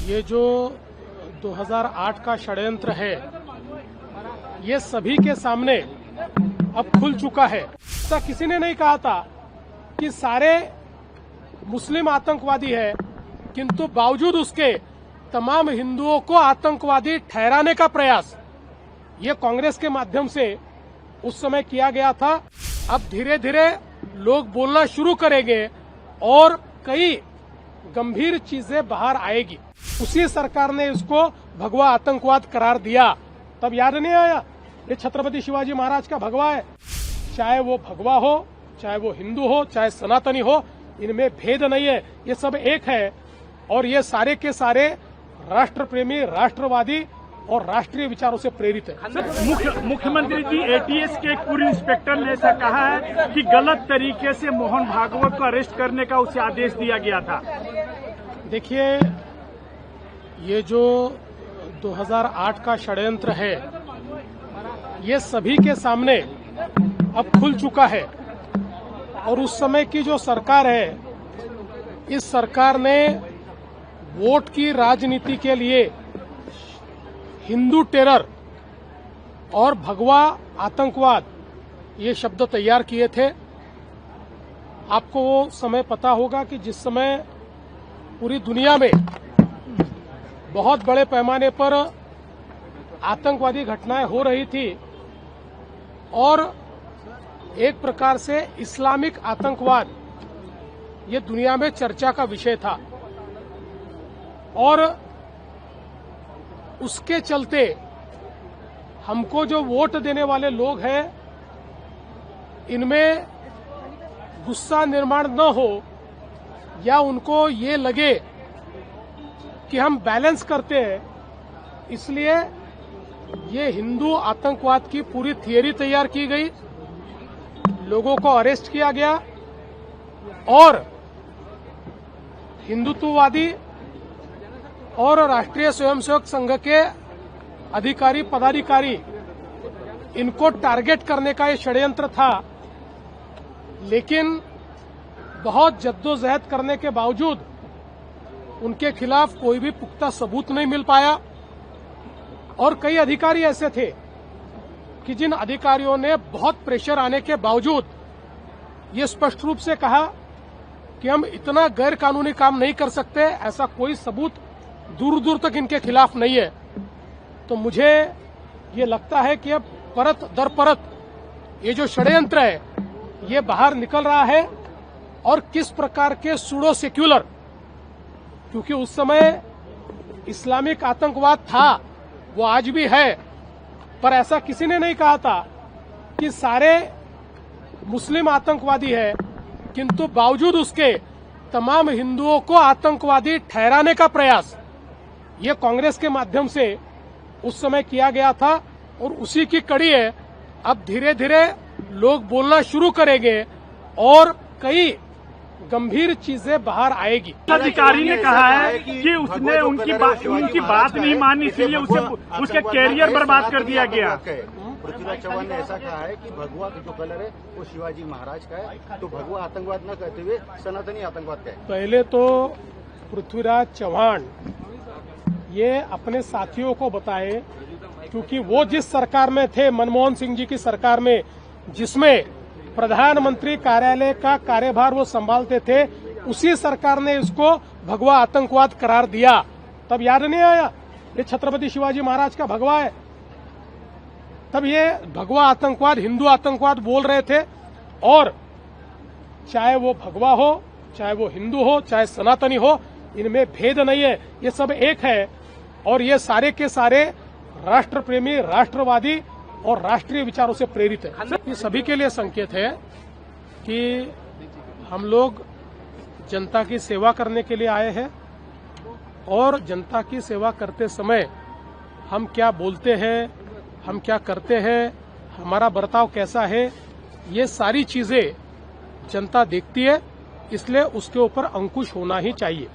ये जो 2008 का षड्यंत्र है, ये सभी के सामने अब खुल चुका है। ऐसा किसी ने नहीं कहा था कि सारे मुस्लिम आतंकवादी है, किंतु बावजूद उसके तमाम हिंदुओं को आतंकवादी ठहराने का प्रयास ये कांग्रेस के माध्यम से उस समय किया गया था। अब धीरे धीरे लोग बोलना शुरू करेंगे और कई गंभीर चीजें बाहर आएगी। उसी सरकार ने इसको भगवा आतंकवाद करार दिया, तब याद नहीं आया ये छत्रपति शिवाजी महाराज का भगवा है। चाहे वो भगवा हो, चाहे वो हिंदू हो, चाहे सनातनी हो, इनमें भेद नहीं है, ये सब एक है। और ये सारे के सारे राष्ट्र प्रेमी, राष्ट्रवादी और राष्ट्रीय विचारों से प्रेरित है। मुख्यमंत्री जी, एटीएस के एक पूर्व इंस्पेक्टर ने ऐसा कहा है कि गलत तरीके से मोहन भागवत को अरेस्ट करने का उसे आदेश दिया गया था। देखिए, ये जो 2008 का षड्यंत्र है, ये सभी के सामने अब खुल चुका है। और उस समय की जो सरकार है, इस सरकार ने वोट की राजनीति के लिए हिंदू टेरर और भगवा आतंकवाद ये शब्द तैयार किए थे। आपको वो समय पता होगा कि जिस समय पूरी दुनिया में बहुत बड़े पैमाने पर आतंकवादी घटनाएं हो रही थी और एक प्रकार से इस्लामिक आतंकवाद ये दुनिया में चर्चा का विषय था। और उसके चलते हमको जो वोट देने वाले लोग हैं, इनमें गुस्सा निर्माण न हो या उनको ये लगे कि हम बैलेंस करते हैं, इसलिए ये हिंदू आतंकवाद की पूरी थियरी तैयार की गई, लोगों को अरेस्ट किया गया और हिंदुत्ववादी और राष्ट्रीय स्वयंसेवक संघ के अधिकारी पदाधिकारी, इनको टारगेट करने का ये षड्यंत्र था। लेकिन बहुत जद्दोजहद करने के बावजूद उनके खिलाफ कोई भी पुख्ता सबूत नहीं मिल पाया। और कई अधिकारी ऐसे थे कि जिन अधिकारियों ने बहुत प्रेशर आने के बावजूद ये स्पष्ट रूप से कहा कि हम इतना गैर कानूनी काम नहीं कर सकते, ऐसा कोई सबूत दूर दूर तक इनके खिलाफ नहीं है। तो मुझे ये लगता है कि अब परत दर परत ये जो षड्यंत्र है ये बाहर निकल रहा है। और किस प्रकार के सूडो सेक्युलर, क्योंकि उस समय इस्लामिक आतंकवाद था, वो आज भी है, पर ऐसा किसी ने नहीं कहा था कि सारे मुस्लिम आतंकवादी है, किंतु बावजूद उसके तमाम हिंदुओं को आतंकवादी ठहराने का प्रयास ये कांग्रेस के माध्यम से उस समय किया गया था। और उसी की कड़ी है, अब धीरे धीरे लोग बोलना शुरू करेंगे और कई गंभीर चीजें बाहर आएगी। अधिकारी ने कहा है कि उसने उनकी बात नहीं मानी, इसलिए उसके कैरियर बर्बाद कर दिया गया। पृथ्वीराज चौहान ने ऐसा कहा है कि भगवा जो कलर है वो शिवाजी महाराज का है, तो भगवा आतंकवाद न कहते हुए सनातनी आतंकवाद का है। पहले तो पृथ्वीराज चौहान ये अपने साथियों को बताए, क्योंकि वो जिस सरकार में थे, मनमोहन सिंह जी की सरकार में, जिसमें प्रधानमंत्री कार्यालय का कार्यभार वो संभालते थे, उसी सरकार ने इसको भगवा आतंकवाद करार दिया। तब याद नहीं आया ये छत्रपति शिवाजी महाराज का भगवा है। तब ये भगवा आतंकवाद, हिंदू आतंकवाद बोल रहे थे। और चाहे वो भगवा हो, चाहे वो हिंदू हो, चाहे सनातनी हो, इनमें भेद नहीं है, ये सब एक है। और ये सारे के सारे राष्ट्र प्रेमी, राष्ट्रवादी और राष्ट्रीय विचारों से प्रेरित है। ये सभी के लिए संकेत है कि हम लोग जनता की सेवा करने के लिए आए हैं और जनता की सेवा करते समय हम क्या बोलते हैं, हम क्या करते हैं, हमारा बर्ताव कैसा है, ये सारी चीजें जनता देखती है, इसलिए उसके ऊपर अंकुश होना ही चाहिए।